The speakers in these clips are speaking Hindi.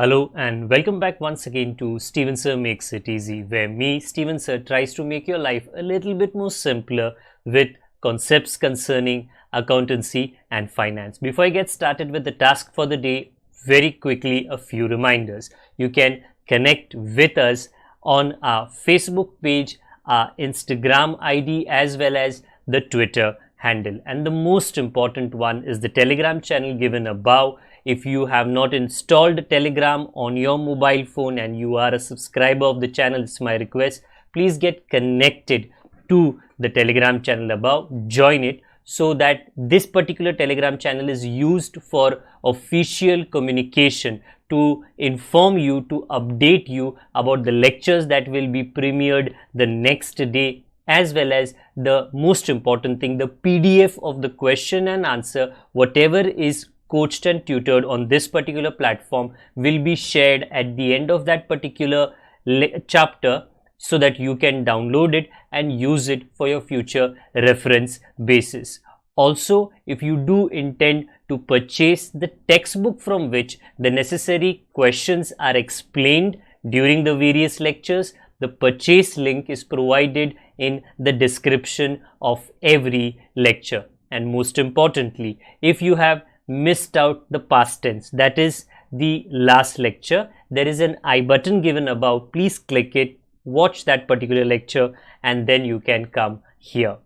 Hello and welcome back once again to Steven Sir Makes It Easy, where me, Steven Sir, tries to make your life a little bit more simpler with concepts concerning accountancy and finance. Before I get started with the task for the day, very quickly a few reminders. You can connect with us on our Facebook page, our Instagram ID, as well as the Twitter handle. And the most important one is the Telegram channel given above. If you have not installed Telegram on your mobile phone and you are a subscriber of the channel, it's my request, please get connected to the Telegram channel above, join it, so that this particular Telegram channel is used for official communication to inform you, to update you about the lectures that will be premiered the next day, as well as the most important thing, the PDF of the question and answer, whatever is coached and tutored on this particular platform will be shared at the end of that particular chapter, so that you can download it and use it for your future reference basis. Also, if you do intend to purchase the textbook from which the necessary questions are explained during the various lectures, the purchase link is provided in the description of every lecture. And most importantly, if you have missed out the past tense, that is the last lecture, there is an I button given above. Please click it, watch that particular lecture, and then you can come here.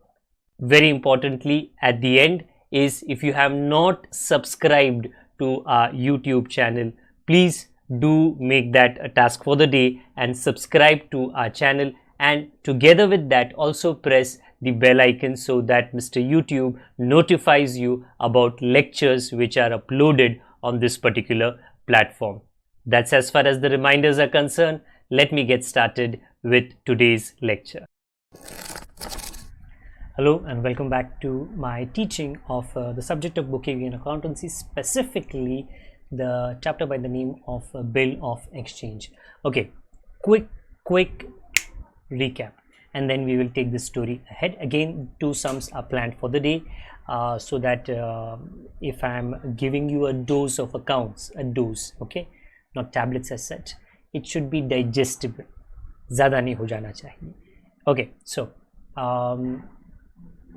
Very importantly, at the end is, if you have not subscribed to our YouTube channel, please do make that a task for the day and subscribe to our channel, and together with that also press the bell icon so that Mr. YouTube notifies you about lectures which are uploaded on this particular platform. That's as far as the reminders are concerned. Let me get started with today's lecture. Hello and welcome back to my teaching of the subject of bookkeeping and accountancy, specifically the chapter by the name of Bill of Exchange. Okay, quick recap, and then we will take this story ahead. Again, two sums are planned for the day, so that if I am giving you a dose of accounts, a dose, okay, not tablets as such, it should be digestible, ज़्यादा नहीं हो जाना चाहिए. Okay, so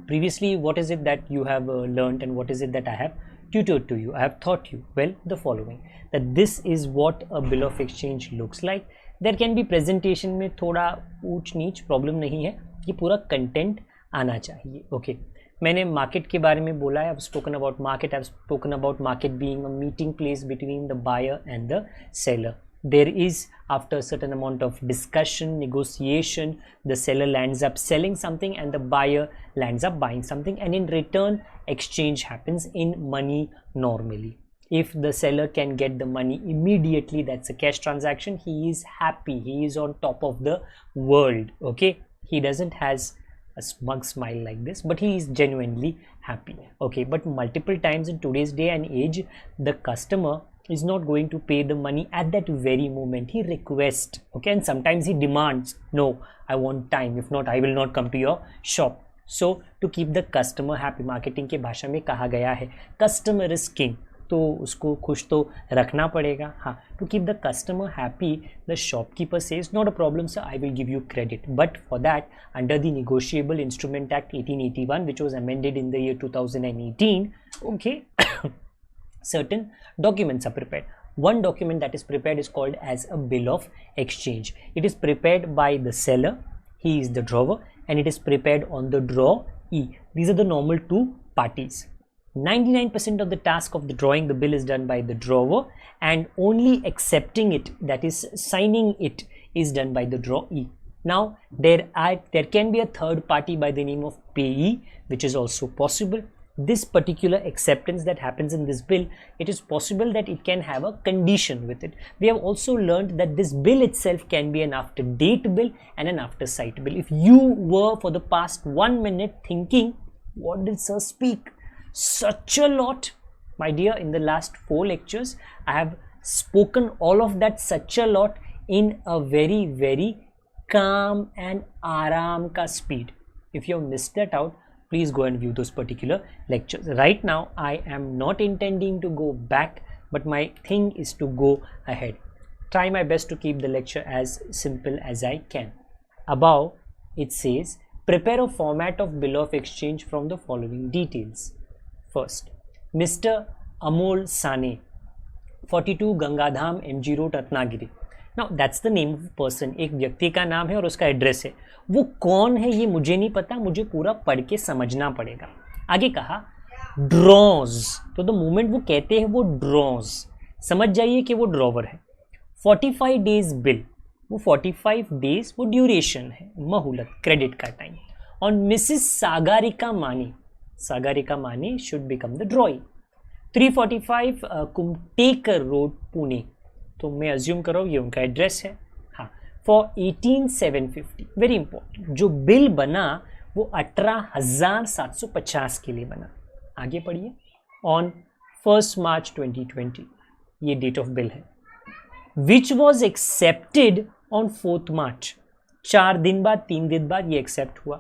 previously, what is it that you have learned and what is it that I have tutored to you? I have taught you, well, the following, that this is what a bill of exchange looks like. There can be presentation में थोड़ा ऊंच नीच प्रॉब्लम नहीं है, ये पूरा कंटेंट आना चाहिए. ओके, मैंने मार्केट के बारे में बोला है. I've spoken about market. I've spoken about market being a meeting place between the buyer and the seller. There is, after a certain amount of discussion, negotiation, the seller lands up selling something and the buyer lands up buying something, and in return exchange happens in money normally. If the seller can get the money immediately, that's a cash transaction, he is happy, he is on top of the world. Okay, he doesn't has a smug smile like this, but he is genuinely happy. Okay, but multiple times in today's day and age, the customer is not going to pay the money at that very moment. He requests, okay, and sometimes he demands, no, I want time, if not I will not come to your shop. So to keep the customer happy, marketing के भाषा में कहा गया है customer is king, तो उसको खुश तो रखना पड़ेगा. हाँ, to keep the customer happy, the shopkeeper says, not a problem sir, I will give you credit, but for that, under the Negotiable Instrument Act 1881, which was amended in the year 2018, okay, certain documents are prepared. One document that is prepared is called as a bill of exchange. It is prepared by the seller, he is the drawer, and it is prepared on the drawee. These are the normal two parties. 99% of the task of the drawing the bill is done by the drawer, and only accepting it, that is signing it, is done by the drawee. Now there can be a third party by the name of payee, which is also possible. This particular acceptance that happens in this bill, it is possible that it can have a condition with it. We have also learned that this bill itself can be an after date bill and an after sight bill. If you were for the past 1 minute thinking, what did sir speak? Such a lot, my dear, in the last 4 lectures I have spoken all of that such a lot in a very calm and aaram ka speed. If you have missed that out, please go and view those particular lectures. Right now I am not intending to go back, but my thing is to go ahead. try my best to keep the lecture as simple as I can. Above it says prepare a format of bill of exchange from the following details. First, Mr. Amol Sane, 42 Gangadham MG Road Ratnagiri. Now that's the name of a person. एक व्यक्ति का नाम है और उसका एड्रेस है. वो कौन है ये मुझे नहीं पता, मुझे पूरा पढ़ के समझना पड़ेगा. आगे कहा ड्रॉज, तो द मोमेंट वो कहते हैं वो ड्रॉज, समझ जाइए कि वो ड्रॉवर है. 45 डेज बिल, वो 45 डेज वो ड्यूरेशन है, महूलत क्रेडिट का टाइम. और Mrs Sagarika Mani, Sagarika Mani should become the drawee. 345 Kumtekar road Pune, तो मैं अज्यूम कर रहा हूँ ये उनका एड्रेस है. हाँ, फॉर 18,750, वेरी इंपॉर्टेंट. जो बिल बना वो 18,750 के लिए बना. आगे पढ़िए. ऑन 1 मार्च 2020, ये डेट ऑफ बिल है. विच वॉज एक्सेप्टेड ऑन 4 मार्च, 4 दिन बाद 3 दिन बाद ये एक्सेप्ट हुआ.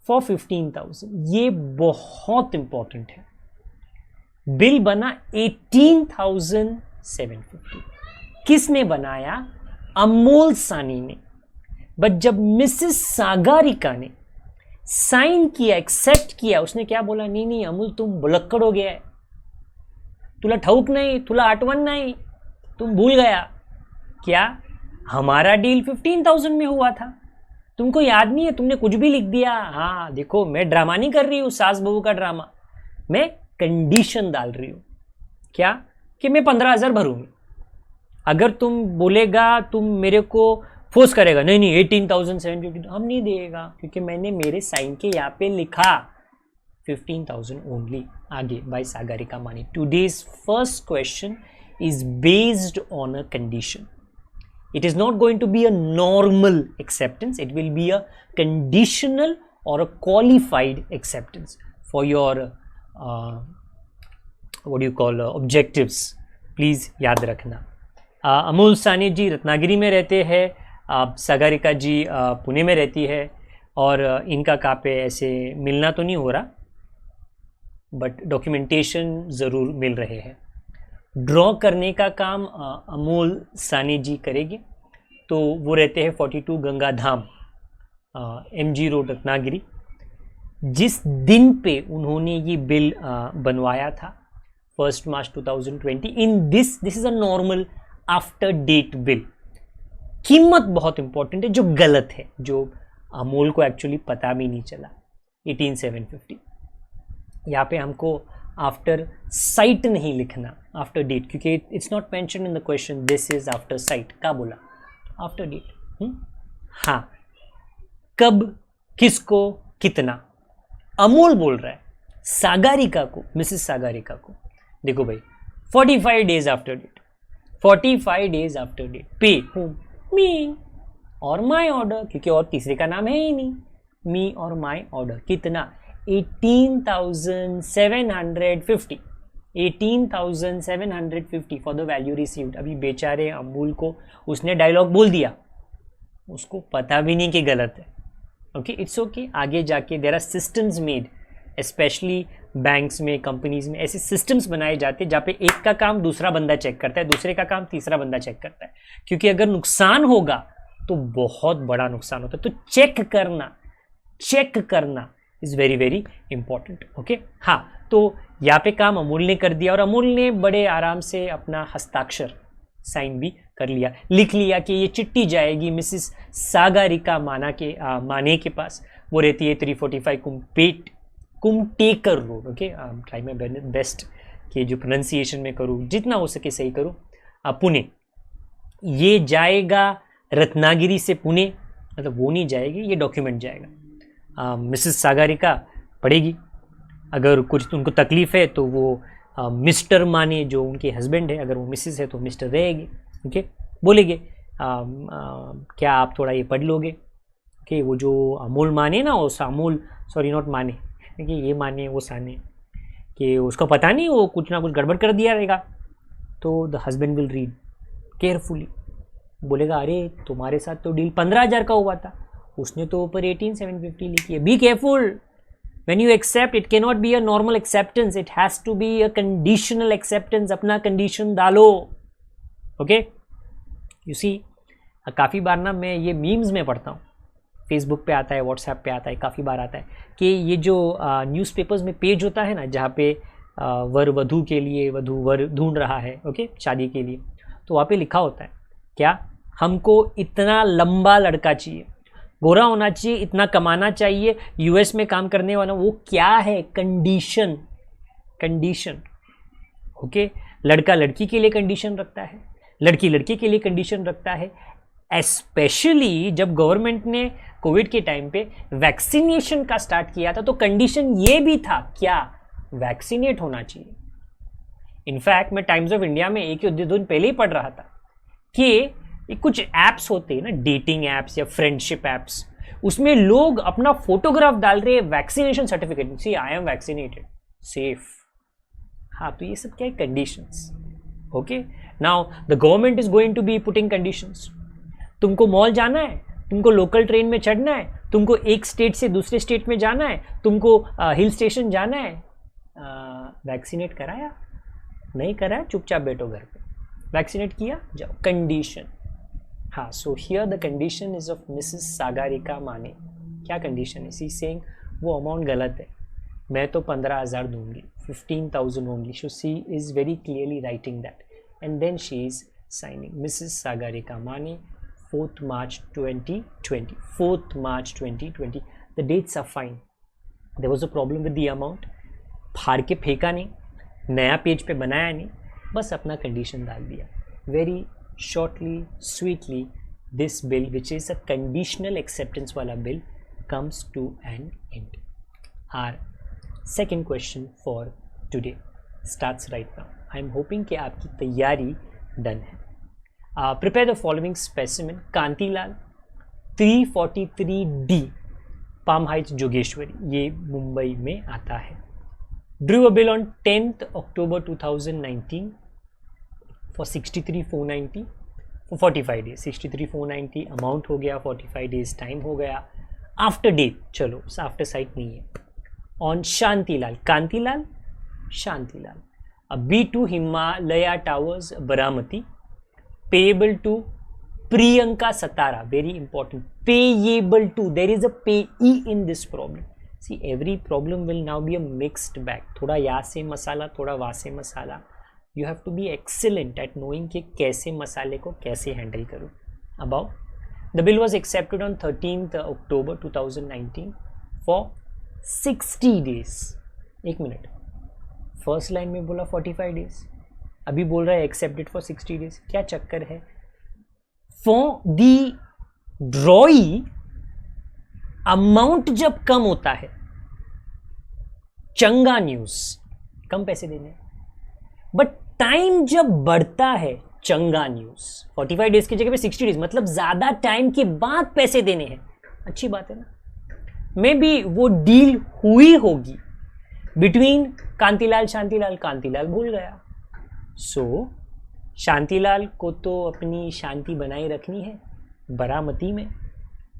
फॉर 15,000, ये बहुत इंपॉर्टेंट है. बिल बना 18,750. किसने बनाया? अमोल सानी ने. बट जब मिसेस सागारिका ने साइन किया, एक्सेप्ट किया, उसने क्या बोला? नहीं नहीं अमूल, तुम बुलक्कड़ हो गया है, तुला ठाऊक नहीं, तुला आठवण नहीं, तुम भूल गया. क्या? हमारा डील 15,000 में हुआ था, तुमको याद नहीं है, तुमने कुछ भी लिख दिया. हाँ देखो, मैं ड्रामा नहीं कर रही हूँ, सास बहू का ड्रामा, मैं कंडीशन डाल रही हूँ. क्या? कि मैं 15,000 भरूंगी. अगर तुम बोलेगा, तुम मेरे को फोर्स करेगा, नहीं नहीं 18,750, हम नहीं देगा, क्योंकि मैंने मेरे साइन के यहाँ पे लिखा 15,000 ओनली. आगे बाय सागारिका मानी. Today's first question is based on a condition. It is not going to be a normal acceptance, it will be a conditional or a qualified acceptance for your what do you call objectives. Please याद रखना. अमोल सानी जी रत्नागिरी में रहते हैं, सागारिका जी पुणे में रहती है, और इनका कहाँ पे ऐसे मिलना तो नहीं हो रहा, बट डॉक्यूमेंटेशन ज़रूर मिल रहे हैं. ड्रॉ करने का काम अमोल सानी जी करेंगे. तो वो रहते हैं 42 गंगाधाम MG रोड रत्नागिरी. जिस दिन पे उन्होंने ये बिल बनवाया था 1 March 2020, in this is a normal after date bill. कीमत बहुत इंपॉर्टेंट है, जो गलत है, जो अमोल को एक्चुअली पता भी नहीं चला. 18,750. यहाँ पे हमको आफ्टर साइट नहीं लिखना, आफ्टर डेट, क्योंकि it's not mention in the question this is after sight. का बोला? After date. हाँ, कब, किसको, कितना. अमोल बोल रहा है सागारिका को, मिसेस सागारिका को, देखो भाई 45 days after date, 45 days after date, pay हूँ मी और माई ऑर्डर, क्योंकि और तीसरे का नाम है ही नहीं. मी और माई ऑर्डर. कितना? 18,750. 18,750 फॉर द वैल्यू रिसीव्ड. अभी बेचारे अमूल को उसने डायलॉग बोल दिया, उसको पता भी नहीं कि गलत है. Okay, it's okay. आगे जाके there are systems made, specially banks में, कंपनीज में ऐसे सिस्टम्स बनाए जाते हैं जहाँ पे एक का काम दूसरा बंदा चेक करता है, दूसरे का काम तीसरा बंदा चेक करता है, क्योंकि अगर नुकसान होगा तो बहुत बड़ा नुकसान होता है. तो चेक करना is very very important. Okay, हाँ, तो यहाँ पे काम अमूल ने कर दिया, और अमूल ने बड़े आराम से अपना हस्ताक्षर साइन भी कर लिया, लिख लिया कि ये चिट्ठी जाएगी मिसिस सागारिका माने के पास. वो रहती है 345 Kumtekar road. Okay, try my best कि जो प्रोनाउंसिएशन में करूँ, जितना हो सके सही करूँ. पुणे. ये जाएगा रत्नागिरी से पुणे, मतलब वो नहीं जाएगी, ये डॉक्यूमेंट जाएगा. मिसेस सागारिका पढ़ेगी. अगर कुछ उनको तकलीफ है तो वो मिस्टर माने, जो उनके हस्बैंड है, अगर वो मिसेस है तो मिस्टर रहेंगे. ओके, बोलेंगे क्या आप थोड़ा ये पढ़ लोगे. ओके, वो जो अमोल माने ना, वो अमोल, सॉरी नॉट माने, कि ये माने वो साने, कि उसको पता नहीं, वो कुछ ना कुछ गड़बड़ कर दिया रहेगा. तो the husband will read carefully, बोलेगा अरे तुम्हारे साथ तो डील 15,000 का हुआ था, उसने तो ऊपर 18,750 लिखी है. Be careful when you accept, it cannot be a normal acceptance, it has to be a conditional acceptance. अपना condition डालो. ओके, यू सी, काफ़ी बार ना मैं ये मीम्स में पढ़ता हूँ, फेसबुक पे आता है, व्हाट्सएप पे आता है, काफ़ी बार आता है कि ये जो न्यूज़पेपर्स में पेज होता है ना, जहाँ पे वर वधू के लिए वधू वर ढूंढ रहा है, ओके, शादी के लिए, तो वहाँ पे लिखा होता है क्या, हमको इतना लंबा लड़का चाहिए, गोरा होना चाहिए, इतना कमाना चाहिए, यूएस में काम करने वाला, वो क्या है, कंडीशन, ओके। लड़का लड़की के लिए कंडीशन रखता है, लड़की लड़के के लिए कंडीशन रखता है, एस्पेशली जब गवर्नमेंट ने कोविड के टाइम पे वैक्सीनेशन का स्टार्ट किया था, तो कंडीशन ये भी था क्या, वैक्सीनेट होना चाहिए। इनफैक्ट मैं टाइम्स ऑफ इंडिया में एक दिन पहले ही पढ़ रहा था कि कुछ एप्स होते हैं ना, डेटिंग एप्स या फ्रेंडशिप एप्स, उसमें लोग अपना फोटोग्राफ डाल रहे हैं, vaccination certificate, see I am vaccinated, safe. हाँ, तो ये सब क्या है, conditions, okay. Now the government is going to be putting conditions. तुमको मॉल जाना है, तुमको लोकल ट्रेन में चढ़ना है, तुमको एक स्टेट से दूसरे स्टेट में जाना है, तुमको हिल स्टेशन जाना है, वैक्सीनेट कराया, नहीं कराया, चुपचाप बैठो घर पे, वैक्सीनेट किया, जाओ, कंडीशन। हाँ, so here the condition is of Mrs Sagarika माने। क्या कंडीशन है, सी सेइंग वो अमाउंट गलत है, मैं तो 15,000 दूंगी, 15,000 only, so she is very clearly writing that, and then she is signing, Mrs Sagarika Mane, 4th March 2020, 4th March 2020, the dates are fine, there was a problem with the amount, फाड़ के फेंका नहीं, नया पेज पे बनाया नहीं, बस अपना कंडीशन डाल दिया। Very shortly sweetly this bill which is a conditional acceptance वाला bill comes to an end. Our second question for today starts right now. I am hoping कि आपकी तैयारी डन है। Prepare the following specimen, Kantilal 343D, palm heights Jogeshwari, ये मुंबई में आता है। Drew a bill on 10th October 2019 for 63,490 for 45 days. 63,490 amount हो गया, 45 डेज टाइम हो गया। आफ्टर डेट, चलो आफ्टर साइट नहीं है। On Shantilal, Kantilal Shantilal, B2 Himalaya towers Baramati, payable to Priyanka Satara, very important, payable to, there is a payee in this problem. See every problem will now be a mixed bag, थोड़ा यहाँ से मसाला, थोड़ा वहाँ से मसाला। You have to be excellent at knowing कि कैसे मसाले को कैसे हैंडल करूँ। About the bill was accepted on 13th October 2019 for 60 days. एक मिनट, फर्स्ट लाइन में बोला 45 डेज, अभी बोल रहा है एक्सेप्टेड फॉर 60 डेज, क्या चक्कर है? फॉर दी ड्रॉई अमाउंट जब कम होता है, चंगा न्यूज, कम पैसे देने, बट टाइम जब बढ़ता है, चंगा न्यूज। 45 डेज की जगह पे 60 डेज, मतलब ज्यादा टाइम के बाद पैसे देने हैं, अच्छी बात है ना। मे बी वो डील हुई होगी बिटवीन कांतीलाल शांतिलाल, कांतीलाल भूल गया, सो शांतिलाल को तो अपनी शांति बनाए रखनी है बारामती में,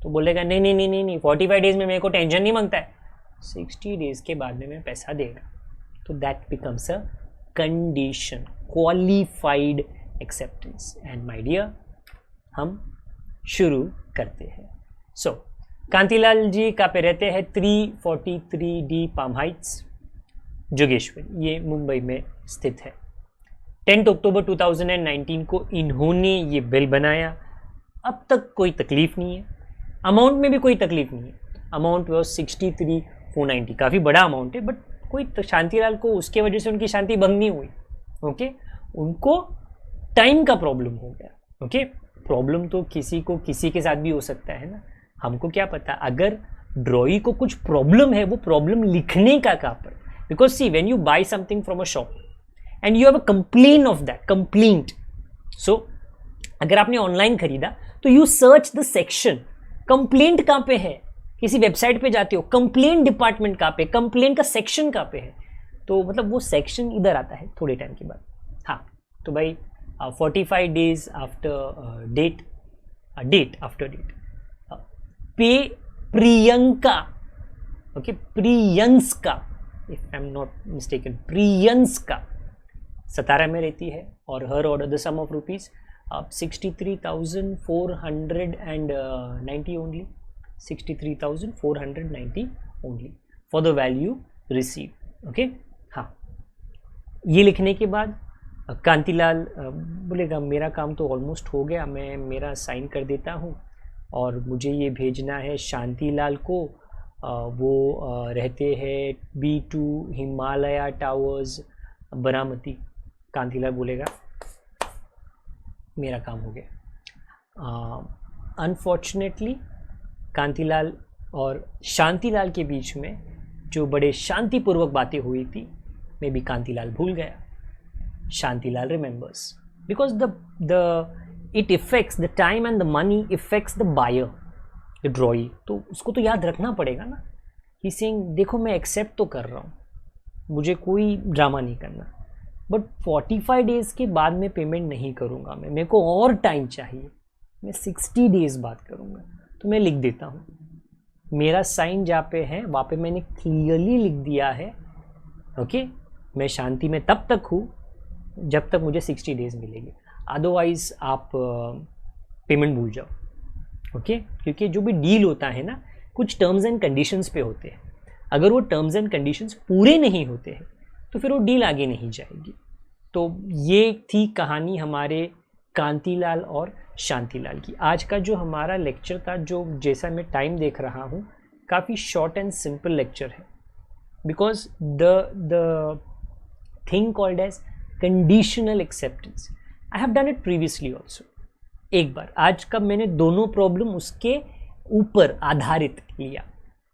तो बोलेगा नहीं नहीं नहीं नहीं नहीं 45 डेज में मेरे को टेंशन नहीं मांगता है, 60 डेज के बाद में मैं पैसा देगा। तो that becomes a condition, qualified acceptance. And my dear, हम शुरू करते हैं। सो कांतीलाल जी कहाँ पे रहते हैं? 343D पाम हाइट्स जोगेश्वरी, ये मुंबई में स्थित है। 10th October 2019 को इन्होंने ये बिल बनाया। अब तक कोई तकलीफ नहीं है, अमाउंट में भी कोई तकलीफ नहीं है। अमाउंट वॉज 63,490, काफ़ी बड़ा अमाउंट है, बट कोई तो शांतिलाल को उसके वजह से उनकी शांति भंग नहीं हुई, ओके। उनको टाइम का प्रॉब्लम हो गया, ओके। प्रॉब्लम तो किसी को किसी के साथ भी हो सकता है ना, हमको क्या पता। अगर ड्रॉई को कुछ प्रॉब्लम है, वो प्रॉब्लम लिखने का कहाँ पर, because see when you buy something from a shop and you have a complain of that, complaint, so अगर आपने ऑनलाइन खरीदा तो you search the section, complaint कहाँ पे है, किसी वेबसाइट पे जाते हो, कंप्लेंट डिपार्टमेंट कहाँ पे, कंप्लेंट का सेक्शन कहाँ पे है, तो मतलब वो सेक्शन इधर आता है थोड़े टाइम के बाद। हाँ, तो भाई 45 days after date after date, pay Priyanka, okay, Priyanka, if I am not mistaken, Priyanka Satara में रहती है, और her order the sum of rupees 63,490 only, 63,490 only for the value received. Okay, हाँ, ये लिखने के बाद कांतिलाल बोलेगा मेरा काम तो ऑलमोस्ट हो गया, मैं मेरा साइन कर देता हूँ और मुझे ये भेजना है शांतिलाल को। वो रहते हैं B2 हिमालय टावर्स बारामती। कांतिलाल बोलेगा मेरा काम हो गया। अनफॉर्चुनेटली कांतिलाल और शांतिलाल के बीच में जो बड़े शांतिपूर्वक बातें हुई थी, मे बी कांतिलाल भूल गया। Shantilal remembers because it affects the time and the money affects the buyer, the drawee। तो उसको तो याद रखना पड़ेगा ना। ही सेइंग देखो मैं एक्सेप्ट तो कर रहा हूँ, मुझे कोई ड्रामा नहीं करना, बट 45 डेज के बाद मैं पेमेंट नहीं करूँगा, मैं मेरे को और टाइम चाहिए, मैं 60 डेज बाद करूँगा। तो मैं लिख देता हूँ, मेरा साइन जहाँ पे है वहाँ पे मैंने क्लियरली लिख दिया है ओके, मैं शांति में तब तक हूँ जब तक मुझे 60 डेज मिलेगी, अदरवाइज आप पेमेंट भूल जाओ। ओके, क्योंकि जो भी डील होता है ना, कुछ टर्म्स एंड कंडीशंस पे होते हैं। अगर वो टर्म्स एंड कंडीशंस पूरे नहीं होते हैं तो फिर वो डील आगे नहीं जाएगी। तो ये थी कहानी हमारे कांतिलाल और शांतिलाल की। आज का जो हमारा लेक्चर था, जो जैसा मैं टाइम देख रहा हूँ, काफ़ी शॉर्ट एंड सिंपल लेक्चर है, because the thing called as conditional acceptance I have done it previously also. एक बार आज का मैंने दोनों प्रॉब्लम उसके ऊपर आधारित लिया,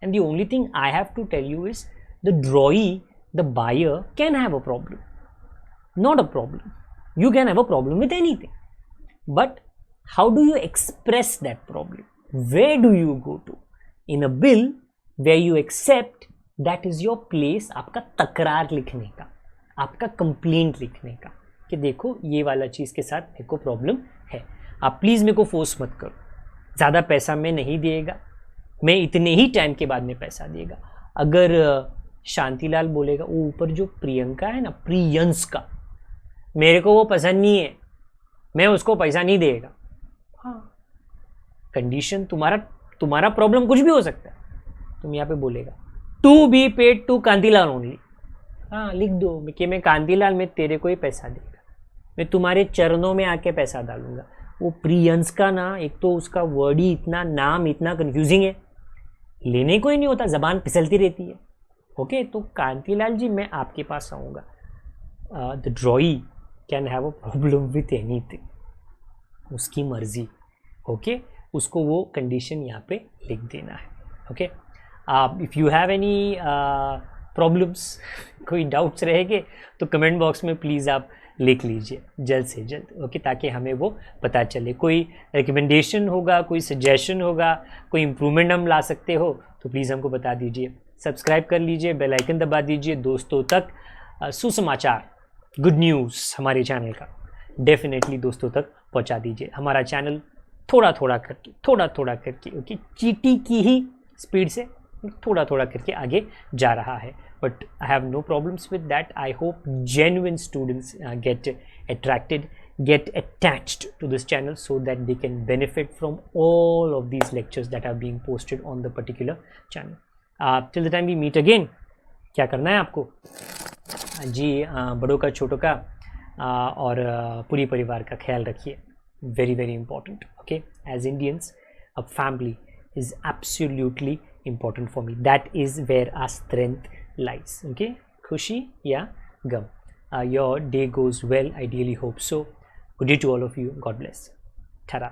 and the only thing I have to tell you is the drawee, the buyer can have a problem, not a problem. You can have a problem with anything, but how do you express that problem? Where do you go to? In a bill where you accept, that is your place आपका तकरार लिखने का, आपका कंप्लेंट लिखने का, कि देखो ये वाला चीज़ के साथ मेरे को प्रॉब्लम है, आप प्लीज़ मेरे को फोर्स मत करो, ज़्यादा पैसा मैं नहीं देगा, मैं इतने ही टाइम के बाद में पैसा देगा। अगर शांतिलाल बोलेगा वो ऊपर जो प्रियंका है ना, प्रियंस का, मेरे को वो पसंद नहीं है, मैं उसको पैसा नहीं देगा। हाँ, कंडीशन तुम्हारा प्रॉब्लम कुछ भी हो सकता है, तुम यहाँ पे बोलेगा to be paid to Kantilal only. हाँ, लिख दो कि मैं कांतिलाल, मैं तेरे को ही पैसा देगा, मैं तुम्हारे चरणों में आके पैसा डालूंगा। वो प्रियंस का ना, एक तो उसका वर्ड ही इतना, नाम इतना कंफ्यूजिंग है, लेने को ही नहीं होता, जबान फिसलती रहती है। ओके, तो कांतिलाल जी मैं आपके पास आऊँगा। The ड्रॉई can have a problem with anything, उसकी मर्जी। ओके, उसको वो कंडीशन यहाँ पे लिख देना है। Okay, if you have any problems, कोई डाउट्स रहेंगे तो कमेंट बॉक्स में प्लीज़ आप लिख लीजिए जल्द से जल्द। ओके, ताकि हमें वो पता चले, कोई रिकमेंडेशन होगा, कोई सजेशन होगा, कोई इम्प्रूवमेंट हम ला सकते हो तो प्लीज़ हमको बता दीजिए। सब्सक्राइब कर लीजिए, बेल आइकन दबा दीजिए, दोस्तों तक सुसमाचार, गुड न्यूज़ हमारे चैनल का डेफिनेटली दोस्तों तक पहुंचा दीजिए। हमारा चैनल थोड़ा थोड़ा करके ओके, चींटी की ही स्पीड से थोड़ा थोड़ा करके आगे जा रहा है, but I have no problems with that. I hope genuine students get attracted, get attached to this channel so that they can benefit from all of these lectures that are being posted on the particular channel. Till the time we meet again, क्या करना है आपको जी, बड़ों का, छोटों का और पूरी परिवार का ख्याल रखिए, very very important. Okay, as Indians a family is absolutely important for me, that is where our strength lies. Okay, खुशी या गम, your day goes well, I really hope so. Good day to all of you, God bless. Ta-ra.